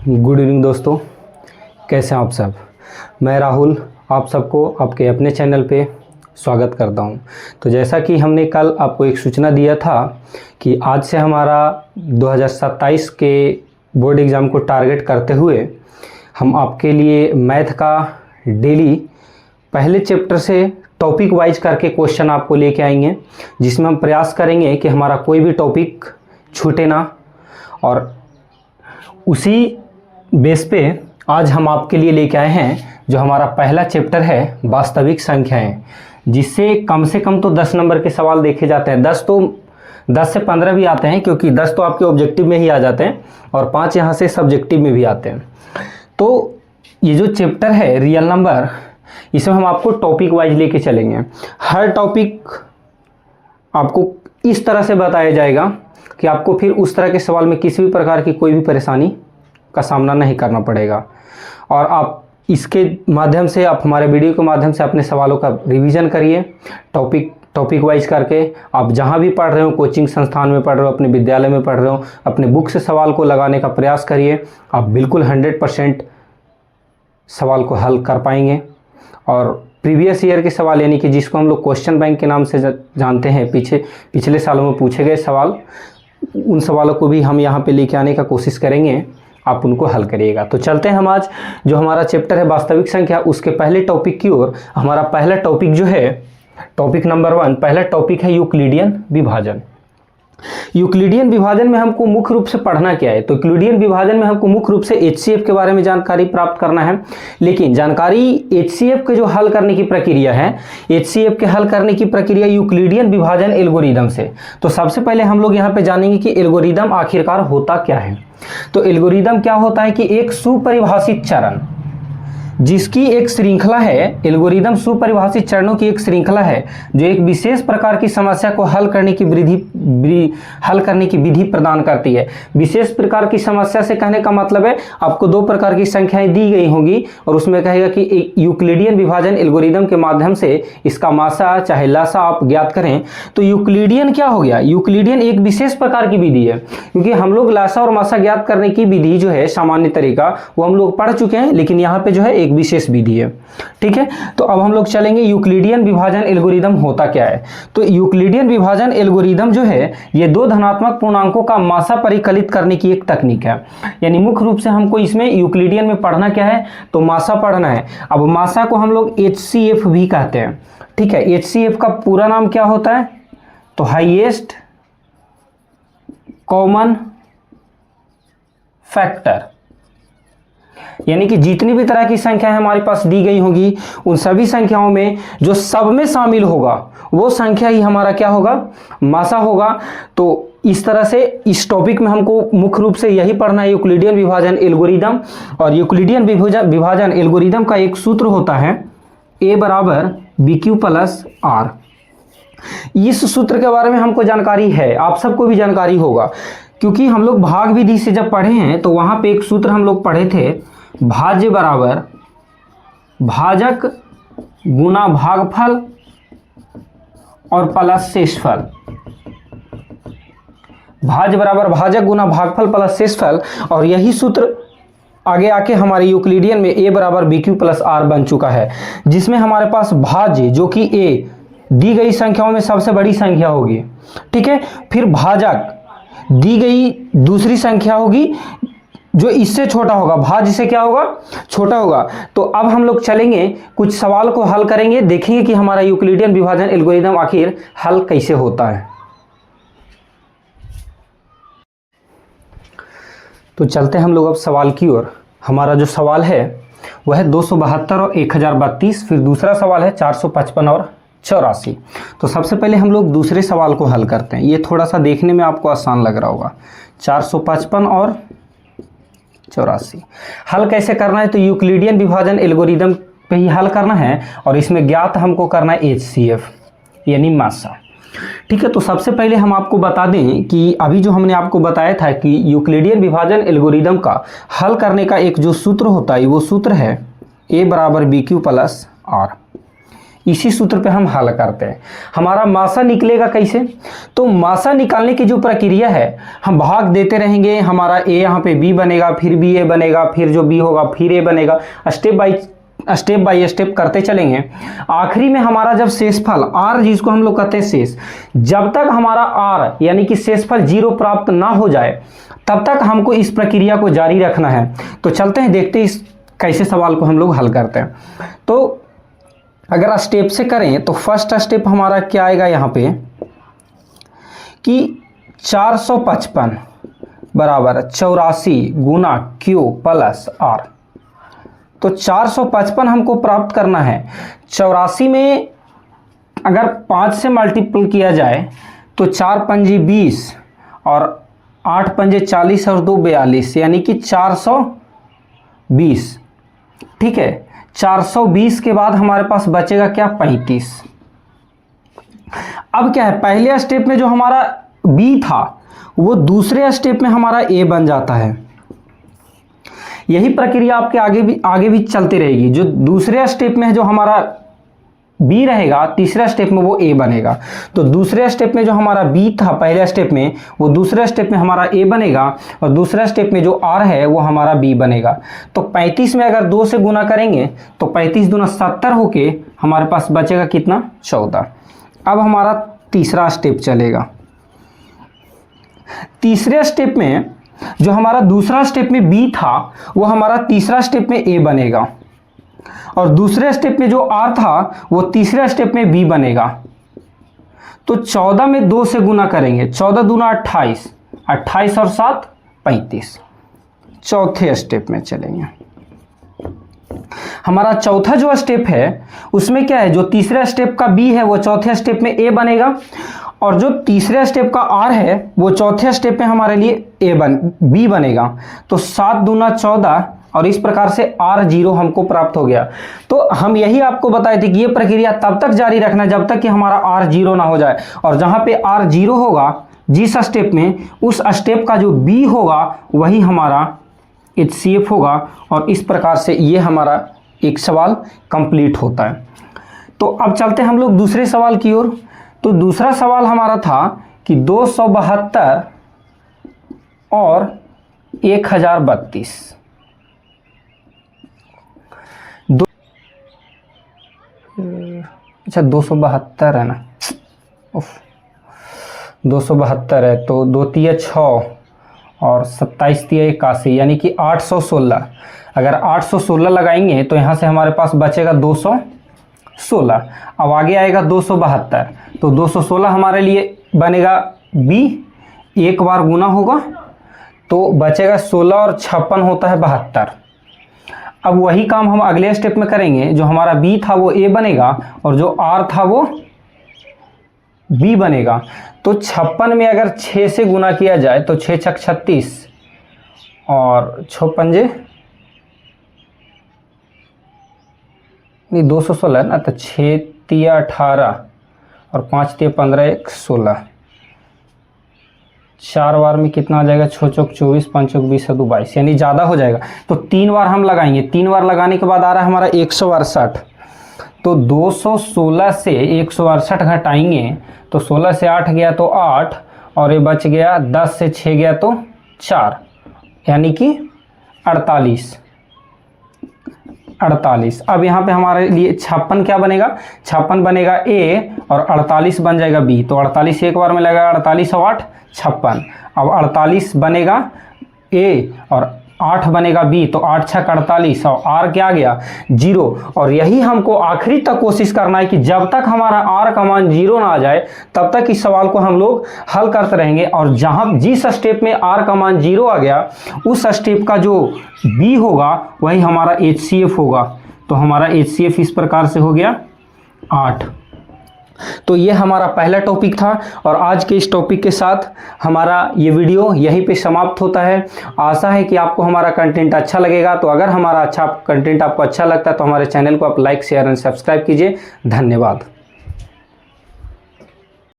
Good evening दोस्तों, कैसे हैं आप सब। मैं राहुल आप सबको आपके अपने चैनल पे स्वागत करता हूं। तो जैसा कि हमने कल आपको एक सूचना दिया था कि आज से हमारा 2027 के बोर्ड एग्ज़ाम को टारगेट करते हुए हम आपके लिए मैथ का डेली पहले चैप्टर से टॉपिक वाइज करके क्वेश्चन आपको लेके आएंगे, जिसमें हम प्रयास करेंगे कि हमारा कोई भी टॉपिक छूटे ना। और उसी बेस पे आज हम आपके लिए लेके आए हैं जो हमारा पहला चैप्टर है वास्तविक संख्याएं, जिससे कम से कम तो 10 नंबर के सवाल देखे जाते हैं। 10 से 15 भी आते हैं, क्योंकि 10 तो आपके ऑब्जेक्टिव में ही आ जाते हैं और 5 यहाँ से सब्जेक्टिव में भी आते हैं। तो ये जो चैप्टर है रियल नंबर, इसमें हम आपको टॉपिक वाइज लेके चलेंगे। हर टॉपिक आपको इस तरह से बताया जाएगा कि आपको फिर उस तरह के सवाल में किसी भी प्रकार की कोई भी परेशानी का सामना नहीं करना पड़ेगा। और आप इसके माध्यम से, आप हमारे वीडियो के माध्यम से अपने सवालों का रिवीजन करिए टॉपिक वाइज करके। आप जहां भी पढ़ रहे हो, कोचिंग संस्थान में पढ़ रहे हो, अपने विद्यालय में पढ़ रहे हो, अपने बुक से सवाल को लगाने का प्रयास करिए। आप बिल्कुल 100% सवाल को हल कर पाएंगे। और प्रीवियस ईयर के सवाल, यानी कि जिसको हम लोग क्वेश्चन बैंक के नाम से जानते हैं, पिछले सालों में पूछे गए सवाल, उन सवालों को भी हम यहाँ पे लेके आने का कोशिश करेंगे, आप उनको हल करिएगा। तो चलते हैं हम आज जो हमारा चैप्टर है वास्तविक संख्या, उसके पहले टॉपिक की ओर। हमारा पहला टॉपिक जो है, टॉपिक नंबर 1, पहला टॉपिक है यूक्लिडियन विभाजन। यूक्लिडियन विभाजन में हमको मुख्य रूप से पढ़ना क्या है? तो यूक्लिडियन विभाजन में हमको मुख्य रूप से एचसीएफ के बारे में जानकारी प्राप्त करना है। लेकिन जानकारी एचसीएफ के जो हल करने की प्रक्रिया है, एचसीएफ के हल करने की प्रक्रिया यूक्लिडियन विभाजन एल्गोरिदम से। तो सबसे पहले हम लोग यहाँ पे जानेंगे कि एल्गोरिदम आखिरकार होता क्या है। तो एल्गोरिदम क्या होता है कि एक सुपरिभाषित चरण, जिसकी एक श्रृंखला है। एल्गोरिदम सुपरिभाषित चरणों की एक श्रृंखला है जो एक विशेष प्रकार की समस्या को हल करने की विधि प्रदान करती है। विशेष प्रकार की समस्या से कहने का मतलब है, आपको 2 प्रकार की संख्याएं दी गई होंगी और उसमें कहेगा कि एक यूक्लिडियन विभाजन एल्गोरिदम के माध्यम से इसका मासा चाहे लासा आप ज्ञात करें। तो यूक्लिडियन क्या हो गया? यूक्लिडियन एक विशेष प्रकार की विधि है, क्योंकि हम लोग लासा और मासा ज्ञात करने की विधि जो है, सामान्य तरीका, वो हम लोग पढ़ चुके हैं। लेकिन यहाँ पे जो है एक विशेष विधि है। ठीक है, तो अब हम लोग चलेंगे यूक्लिडियन विभाजन एल्गोरिदम होता क्या है। तो यूक्लिडियन विभाजन एल्गोरिदम जो है, ये 2 धनात्मक पूर्णांकों का मासा परिकलित करने की एक तकनीक है। यानी मुख्य रूप से हमको इसमें यूक्लिडियन में पढ़ना क्या है? तो मासा पढ़ना है। अब मासा को हम लोग एचसीएफ भी कहते हैं। ठीक है, एचसीएफ का पूरा नाम क्या होता है? तो हाईएस्ट कॉमन फैक्टर। यानी कि जितनी भी तरह की संख्याएं हमारे पास दी गई होंगी, उन सभी संख्याओं में जो सब में शामिल होगा वो संख्या ही हमारा क्या होगा? मासा होगा। तो इस तरह से इस टॉपिक में हमको मुख्य रूप से यही पढ़ना है, यूक्लिडियन विभाजन एल्गोरिदम। और यूक्लिडियन विभाजन एल्गोरिदम का एक सूत्र होता है A बराबर BQ प्लस R। इस सूत्र के बारे में हमको जानकारी है, आप सबको भी जानकारी होगा, क्योंकि हम लोग भाग विधि से जब पढ़े हैं तो वहां पे एक सूत्र हम लोग पढ़े थे, भाज्य बराबर भाजक गुना भागफल और प्लस शेषफल। भाज्य बराबर भाजक गुना भागफल प्लस शेषफल। और यही सूत्र आगे आके हमारे यूक्लिडियन में A बराबर BQ प्लस R बन चुका है, जिसमें हमारे पास भाज्य जो कि A दी गई संख्याओं में सबसे बड़ी संख्या होगी। ठीक है, फिर भाजक दी गई दूसरी संख्या होगी जो इससे छोटा होगा, भाज्य से क्या होगा? छोटा होगा। तो अब हम लोग चलेंगे, कुछ सवाल को हल करेंगे, देखेंगे कि हमारा यूक्लिडियन विभाजन एल्गोरिदम आखिर हल कैसे होता है। तो चलते हैं हम लोग अब सवाल की ओर। हमारा जो सवाल है वह है 272 और 1032, फिर दूसरा सवाल है 455 और 84। तो सबसे पहले हम लोग दूसरे सवाल को हल करते हैं। ये थोड़ा सा देखने में आपको आसान लग रहा होगा। 455 और 84 हल कैसे करना है? तो यूक्लिडियन विभाजन एल्गोरिदम पे ही हल करना है और इसमें ज्ञात हमको करना है एचसीएफ यानी मासा। ठीक है, तो सबसे पहले हम आपको बता दें कि अभी जो हमने आपको बताया था कि यूक्लिडियन विभाजन एल्गोरिदम का हल करने का एक जो सूत्र होता है, वो सूत्र है A बराबर BQ प्लस R। इसी सूत्र पे हम हल करते हैं। हमारा मासा निकलेगा कैसे? तो मासा निकालने की जो प्रक्रिया है, हम भाग देते रहेंगे। हमारा ए यहाँ पे बी बनेगा, फिर बी ए बनेगा, फिर जो बी होगा फिर ए बनेगा, स्टेप बाय स्टेप करते चलेंगे। आखिरी में हमारा जब शेषफल आर, जिसको हम लोग कहते हैं शेष, जब तक हमारा आर यानी कि शेषफल 0 प्राप्त ना हो जाए तब तक हमको इस प्रक्रिया को जारी रखना है। तो चलते हैं, देखते हैं इस कैसे सवाल को हम लोग हल करते हैं। तो अगर स्टेप से करें तो फर्स्ट स्टेप हमारा क्या आएगा यहाँ पे कि 455 बराबर 84 गुना क्यू प्लस आर। तो 455 हमको प्राप्त करना है। 84 में अगर 5 से मल्टीपल किया जाए तो 4 पंजे 20 और 8 पंजे 40 और 2 42, यानी कि 420। ठीक है, 420 के बाद हमारे पास बचेगा क्या? 35। अब क्या है, पहले स्टेप में जो हमारा बी था वो दूसरे स्टेप में हमारा ए बन जाता है। यही प्रक्रिया आपके आगे भी चलती रहेगी। जो दूसरे स्टेप में जो हमारा बी रहेगा, तीसरे स्टेप में वो ए बनेगा। तो दूसरे स्टेप में जो हमारा बी था पहले स्टेप में, वो दूसरे स्टेप में हमारा ए बनेगा, और दूसरे स्टेप में जो आर है वो हमारा बी बनेगा। तो 35 में अगर 2 से गुना करेंगे तो 35 दूना 70 होके हमारे पास बचेगा कितना? 14। अब हमारा तीसरा स्टेप चलेगा। तीसरे स्टेप में जो हमारा दूसरा स्टेप में बी था वो हमारा तीसरा स्टेप में ए बनेगा, और दूसरे स्टेप में जो आर था वो तीसरे स्टेप में बी बनेगा। तो 14 में 2 से गुना करेंगे, 14 दूना 28, 28 और 7 35। चौथे स्टेप में चलेंगे। हमारा चौथा जो स्टेप है उसमें क्या है, जो तीसरे स्टेप का बी है वो चौथे स्टेप में ए बनेगा, और जो तीसरे स्टेप का आर है वो चौथे स्टेप में हमारे लिए बी बनेगा। तो 7 दूना 14, और इस प्रकार से R0 हमको प्राप्त हो गया। तो हम यही आपको बताए थे कि ये प्रक्रिया तब तक जारी रखना जब तक कि हमारा R0 ना हो जाए, और जहां पे R0 होगा जिस स्टेप में, उस स्टेप का जो B होगा वही हमारा HCF होगा, और इस प्रकार से ये हमारा एक सवाल कंप्लीट होता है। तो अब चलते हम लोग दूसरे सवाल की ओर। तो दूसरा सवाल हमारा था कि 272 और 1032। अच्छा 272 है ना, 272 है, तो 2 तिया 6 और 27 तिया 81, यानी कि 816। अगर 816 लगाएंगे तो यहाँ से हमारे पास बचेगा 216। अब आगे आएगा 272, तो 216 हमारे लिए बनेगा बी, एक बार गुना होगा तो बचेगा 16 और 56 होता है 72। अब वही काम हम अगले स्टेप में करेंगे। जो हमारा बी था वो ए बनेगा, और जो आर था वो बी बनेगा। तो 56 में अगर 6 से गुना किया जाए तो 6 छक 36 और 6 पंजे नहीं 216 है ना, तो 6 तिया 18 और 5 तिया 15 1 16। 4 बार में कितना आ जाएगा? 6 चौक 24, 5 चौक 20 और 2 22, यानी ज़्यादा हो जाएगा। तो 3 बार हम लगाएंगे। 3 बार लगाने के बाद आ रहा है हमारा 168। तो 216 से 168 घटाएंगे तो 16 से 8 गया तो 8, और ये बच गया 10 से 6 गया तो 4, यानी कि 48। अब यहाँ पे हमारे लिए 56 क्या बनेगा? 56 बनेगा ए, और 48 बन जाएगा बी। तो 48 एक बार में लगेगा, 48 और 8 56। अब 48 बनेगा ए और 8 बनेगा बी, तो 8 छक 48, और आर क्या आ गया? 0। और यही हमको आखिरी तक कोशिश करना है कि जब तक हमारा आर का मान 0 ना आ जाए तब तक इस सवाल को हम लोग हल करते रहेंगे। और जहां जिस स्टेप में आर का मान 0 आ गया उस स्टेप का जो बी होगा वही हमारा HCF होगा। तो हमारा HCF इस प्रकार से हो गया 8। तो ये हमारा पहला टॉपिक था, और आज के इस टॉपिक के साथ हमारा ये वीडियो यहीं पे समाप्त होता है। आशा है कि आपको हमारा कंटेंट अच्छा लगेगा। तो अगर हमारा कंटेंट आपको अच्छा लगता है तो हमारे चैनल को आप लाइक, शेयर एंड सब्सक्राइब कीजिए। धन्यवाद।